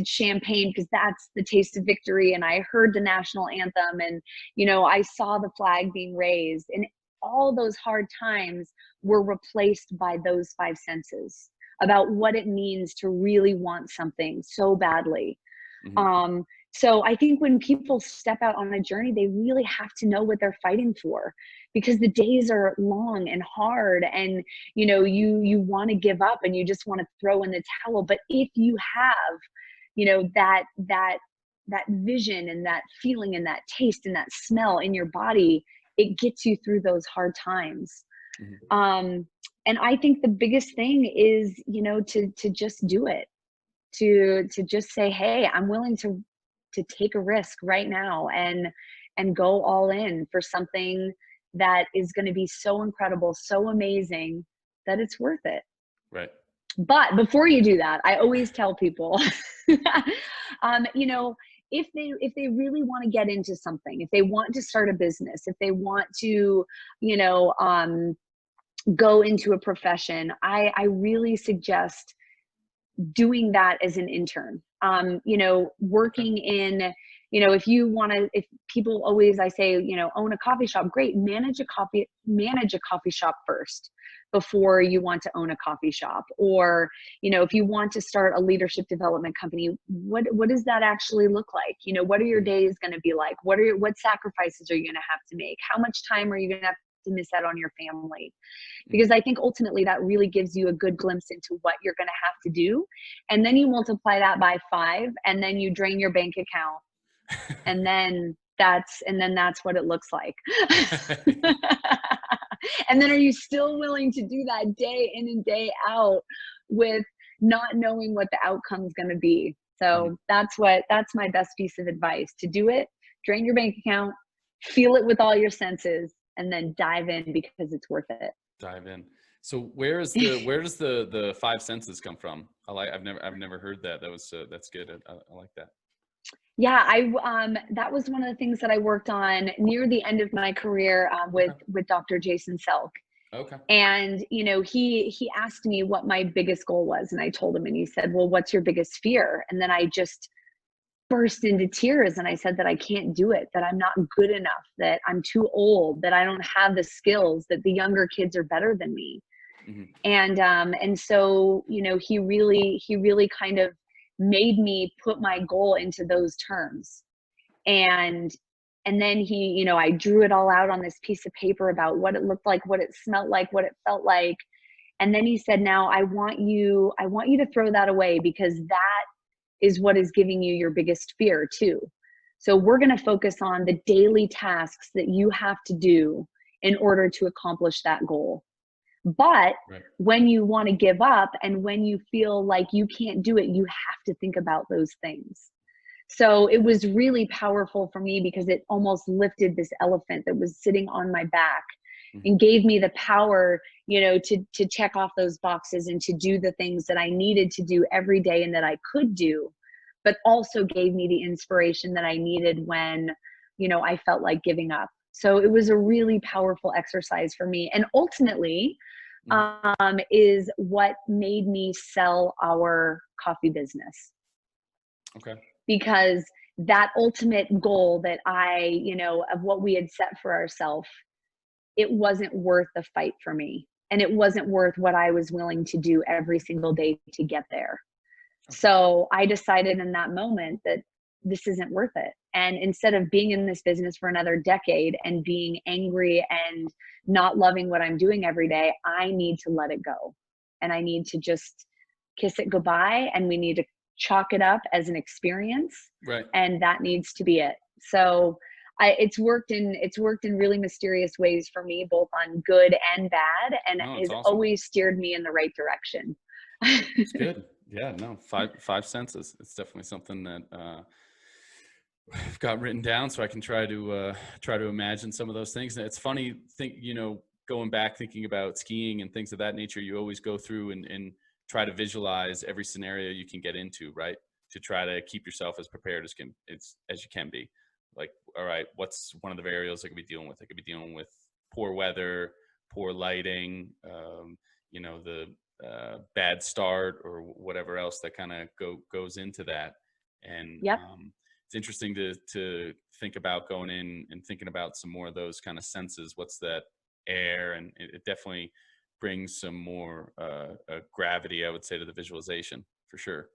champagne because that's the taste of victory, and I heard the national anthem, and I saw the flag being raised, and all those hard times were replaced by those five senses about what it means to really want something so badly. Mhm. So I think when people step out on a journey, they really have to know what they're fighting for, because the days are long and hard, and you want to give up and you just want to throw in the towel. But if you have, that vision and that feeling and that taste and that smell in your body, it gets you through those hard times. Mhm. And I think the biggest thing is, to just do it, to just say, hey, I'm willing to take a risk right now and go all in for something that is going to be so incredible, so amazing that it's worth it. Right. But before you do that, I always tell people, You know, if they really want to get into something, if they want to start a business, if they want to, you know, go into a profession, I really suggest doing that as an intern. You know, working in, you know, if you want to, if people always, I say, you know, own a coffee shop, great, manage a coffee shop first before you want to own a coffee shop. Or, you know, if you want to start a leadership development company, what does that actually look like? You know, what are your days going to be like? What sacrifices are you going to have to make? How much time are you going to have to miss out on your family? Because I think ultimately that really gives you a good glimpse into what you're going to have to do. And then you multiply that by 5, and then you drain your bank account. And then that's what it looks like. And then are you still willing to do that day in and day out with not knowing what the outcome's going to be? So that's my best piece of advice: to do it, drain your bank account, feel it with all your senses, and then dive in, because it's worth it. Dive in. So where does the 5 senses come from? I've never heard that. That's good. I like that. Yeah, that was one of the things that I worked on near the end of my career with Dr. Jason Selk. Okay. And, you know, he asked me what my biggest goal was, and I told him, and he said, well, what's your biggest fear? And then I just burst into tears, and I said that I can't do it, that I'm not good enough, that I'm too old, that I don't have the skills, that the younger kids are better than me. And so, you know, he really kind of made me put my goal into those terms. And then he, you know, I drew it all out on this piece of paper about what it looked like, what it smelled like, what it felt like. And then he said, now I want you to throw that away, because that is what is giving you your biggest fear too. So we're going to focus on the daily tasks that you have to do in order to accomplish that goal. But when you want to give up, and when you feel like you can't do it, you have to think about those things. So it was really powerful for me, because it almost lifted this elephant that was sitting on my back and gave me the power, you know, to check off those boxes and to do the things that I needed to do every day and that I could do, but also gave me the inspiration that I needed when, you know, I felt like giving up. So it was a really powerful exercise for me. And ultimately, is what made me sell our coffee business. Okay. Because that ultimate goal that you know, of what we had set for ourselves, it wasn't worth the fight for me. And it wasn't worth what I was willing to do every single day to get there. Okay. So I decided in that moment that this isn't worth it. And instead of being in this business for another decade and being angry and not loving what I'm doing every day, I need to let it go. And I need to just kiss it goodbye. And we need to chalk it up as an experience. Right. And that needs to be it. So it's worked in really mysterious ways for me, both on good and bad. And it's awesome. Always steered me in the right direction. It's good. Yeah, no, five senses. It's definitely something that I've got written down, so I can try to imagine some of those things. And it's funny, you know, going back, thinking about skiing and things of that nature, you always go through and try to visualize every scenario you can get into, right? To try to keep yourself as prepared as you can be. Like, all right, what's one of the variables I could be dealing with? I could be dealing with poor weather, poor lighting, you know, the bad start, or whatever else that kind of goes into that. And it's interesting to think about going in and thinking about some more of those kind of senses. What's that air? And it definitely brings some more gravity, I would say, to the visualization, for sure.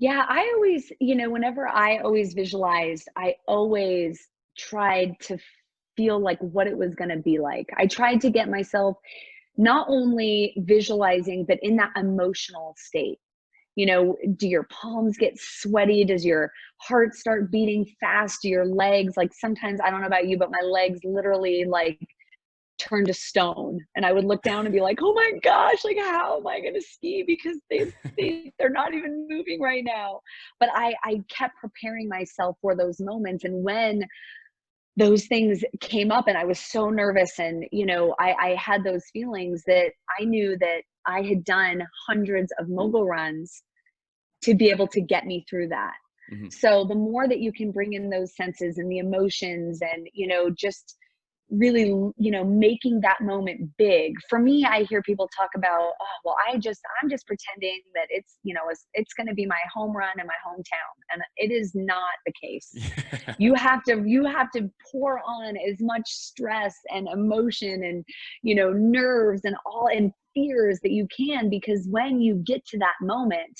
Yeah, I always, you know, whenever I always visualized, I always tried to feel like what it was going to be like. I tried to get myself not only visualizing, but in that emotional state. You know, do your palms get sweaty? Does your heart start beating fast? Do your legs, like, sometimes, I don't know about you, but my legs literally like turn to stone, and I would look down and be like, oh my gosh, like, how am I going to ski? Because they're not even moving right now. But I kept preparing myself for those moments. And when those things came up and I was so nervous, and, you know, I had those feelings, that I knew that I had done hundreds of mogul runs to be able to get me through that. Hmm. So the more that you can bring in those senses and the emotions and, just really, making that moment big. For me, I hear people talk about, oh, well, I'm just pretending that it's going to be my home run in my hometown. And it is not the case. Yeah. You have to pour on as much stress and emotion and, nerves and all and fears that you can, because when you get to that moment,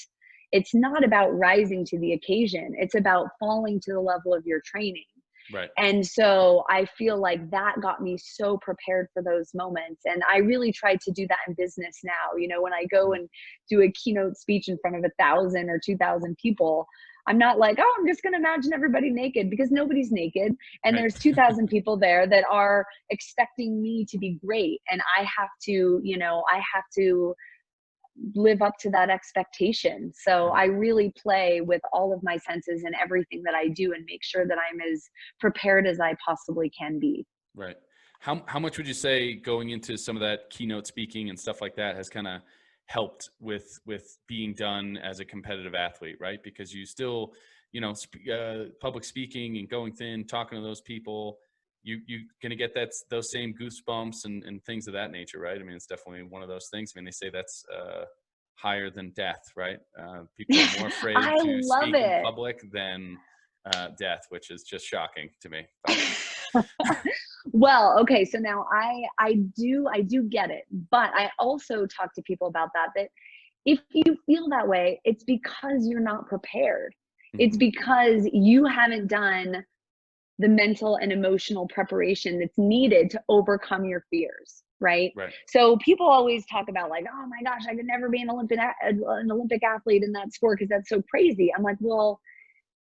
it's not about rising to the occasion. It's about falling to the level of your training. Right. And so I feel like that got me so prepared for those moments. And I really try to do that in business now. When I go and do a keynote speech in front of 1,000 or 2,000 people, I'm not like, oh, I'm just going to imagine everybody naked, because nobody's naked. And Right. there's 2,000 people there that are expecting me to be great. And I have to live up to that expectation. So I really play with all of my senses and everything that I do and make sure that I'm as prepared as I possibly can be. Right. How much would you say going into some of that keynote speaking and stuff like that has kind of helped with being done as a competitive athlete, right? Because you still, public speaking and going thin, talking to those people, you gonna get those same goosebumps and things of that nature, right? I mean, it's definitely one of those things. I mean, they say that's higher than death, right? People are more afraid I to love speak in it. public than death, which is just shocking to me. Well, okay, so now I do get it, but I also talk to people about that if you feel that way, it's because you're not prepared. It's Mhm. because you haven't done the mental and emotional preparation that's needed to overcome your fears, right? Right. So people always talk about like, oh my gosh, I could never be an Olympic athlete in that sport because that's so crazy. I'm like, well,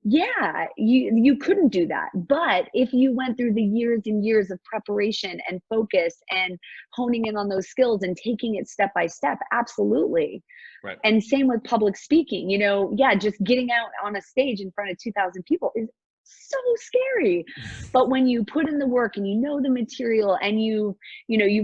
yeah, you couldn't do that. But if you went through the years and years of preparation and focus and honing in on those skills and taking it step by step, absolutely. Right. And same with public speaking, yeah, just getting out on a stage in front of 2,000 people is so scary. But when you put in the work and the material and you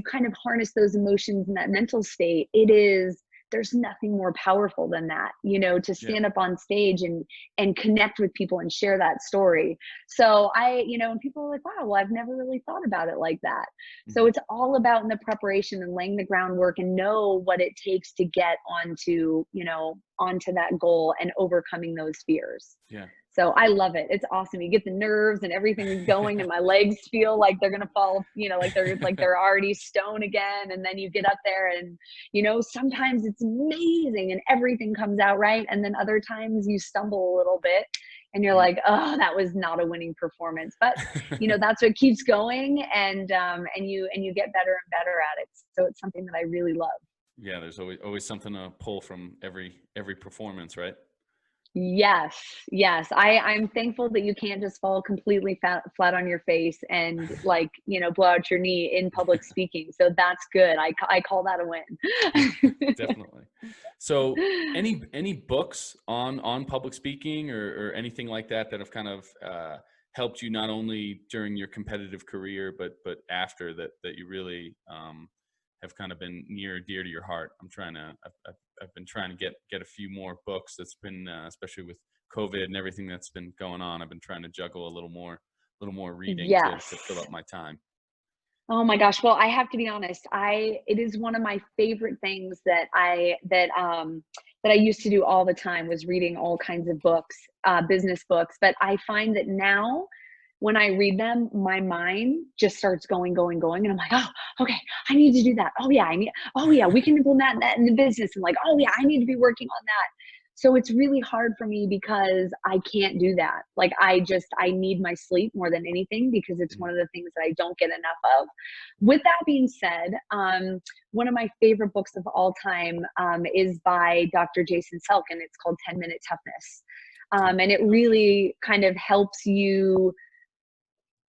kind of harness those emotions in that mental state, there's nothing more powerful than that, to Yeah. stand up on stage and connect with people and share that story. So and people are like, wow, well, I've never really thought about it like that. So Mhm. it's all about in the preparation and laying the groundwork and know what it takes to get onto that goal and overcoming those fears. Yeah. So I love it. It's awesome. You get the nerves and everything's going and my legs feel like they're going to fall, they're already stone again. And then you get up there and, sometimes it's amazing and everything comes out right. And then other times you stumble a little bit and you're Yeah. like, oh, that was not a winning performance. But, that's what keeps going. And you get better and better at it. So it's something that I really love. Yeah, there's always something to pull from every performance, right? Yes, yes. I'm thankful that you can't just fall completely flat on your face and blow out your knee in public speaking. So that's good. I call that a Yeah, win. definitely. So any books on public speaking or anything like that that have kind of helped you not only during your competitive career but after that you really have kind of been near and dear to your heart? I've been trying to get a few more books. That's been especially with COVID and everything that's been going on. I've been trying to juggle a little more reading to fill Yes. up my time. Oh my gosh. Well, I have to be honest. It is one of my favorite things that I used to do all the time was reading all kinds of books, business books. But I find that now when I read them, my mind just starts going, going, going. And I'm like, oh, okay, I need to do that. Oh yeah, we can implement that in the business. And like, oh yeah, I need to be working on that. So it's really hard for me because I can't do that. Like I need my sleep more than anything because it's one Mhm. of the things that I don't get enough of. With that being said, one of my favorite books of all time is by Dr. Jason Selk, and it's called 10-Minute Toughness. And it really kind of helps you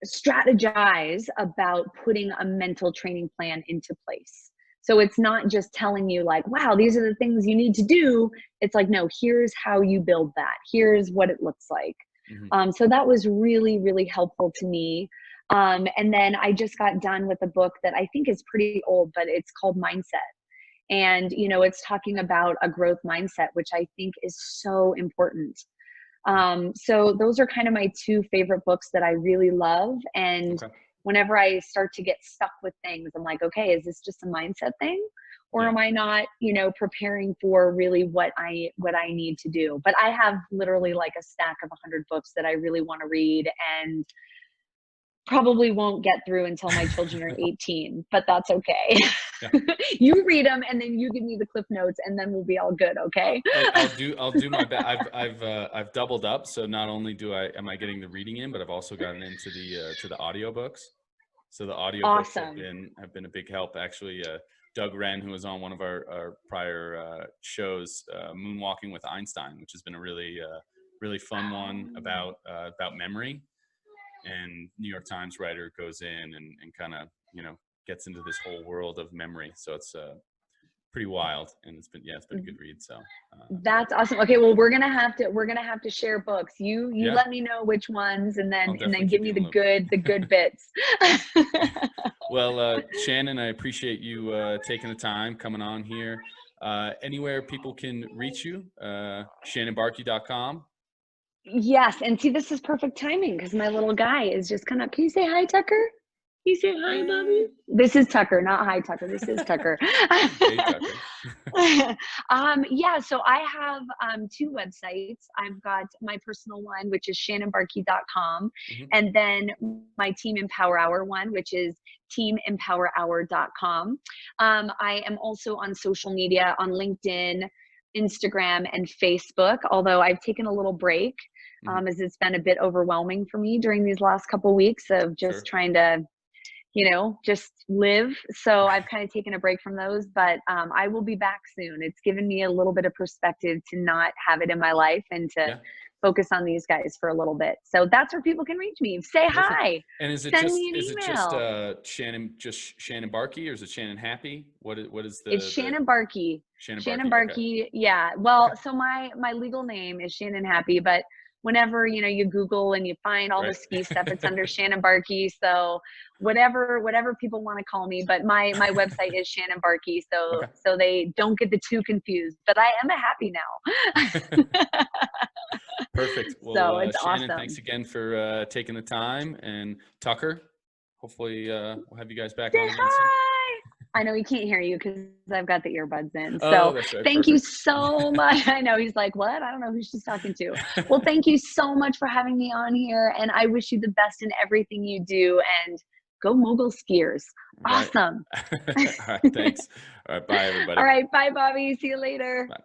strategize about putting a mental training plan into place. So it's not just telling you like, wow, these are the things you need to do. It's like, no, here's how you build that. Here's what it looks like. Mhm. So that was really, really helpful to me. And then I just got done with a book that I think is pretty old, but it's called Mindset. And, it's talking about a growth mindset, which I think is so important. So those are kind of my two favorite books that I really love. And Okay. whenever I start to get stuck with things, I'm like, okay, is this just a mindset thing? Or Yeah. am I not, preparing for really what I need to do? But I have literally like a stack of 100 books that I really want to read, and probably won't get through until my children are 18, but that's okay. Yeah. You read them and then you give me the cliff notes, and then we'll be all good. Okay. Hey, I'll do my best. I've doubled up. So not only am I getting the reading in, but I've also gotten into to the audiobooks. So the audiobooks Awesome. have been a big help. Actually, Doug Wren, who was on one of our prior shows, Moonwalking with Einstein, which has been a really fun one about memory. And New York Times writer goes in and kind of, gets into this whole world of memory. So it's pretty wild, and it's been a good read. So That's awesome. Okay, well, we're gonna have to share books. You yeah, let me know which ones, and I'll then definitely give keep me you in the good bits. Well, Shannon, I appreciate you taking the time coming on here. Anywhere people can reach you, shannonbahrke.com. Yes, and see, this is perfect timing because my little guy is just kind of. Can you say hi, Tucker? Can you say hi, Bobby? This is Tucker, not hi, Tucker. This is Tucker. Hey, Tucker. Yeah, so I have two websites. I've got my personal one, which is shannonbahrke.com, Mm-hmm. and then my Team Empower Hour one, which is teamempowerhour.com. I am also on social media on LinkedIn, Instagram, and Facebook, although I've taken a little break as it's been a bit overwhelming for me during these last couple of weeks of just trying to just live. So I've kind of taken a break from those, but I will be back soon. It's given me a little bit of perspective to not have it in my life and to focus on these guys for a little bit. So that's where people can reach me. Say hi. And is it Send just me an email. Shannon Bahrke, or is it Shannon Happy? What is It's Shannon Bahrke. Shannon Bahrke? Okay. Yeah. Well, so my legal name is Shannon Happy, but whenever you Google and you find all the ski stuff, it's under Shannon Bahrke. So whatever people want to call me, but my website is Shannon Bahrke, so they don't get the two confused. But I am a happy now. Perfect. Well, so it's Shannon, awesome. thanks again for taking the time, and Tucker, hopefully we'll have you guys back Say on again hi. soon. I know he can't hear you because I've got the earbuds in. Oh, So that's right. thank you so much. I know he's like, what? I don't know who she's talking to. Well, thank you so much for having me on here. And I wish you the best in everything you do. And go mogul skiers. Awesome. All right. Thanks. All right. Bye, everybody. All right. Bye, Bobby. See you later. Bye.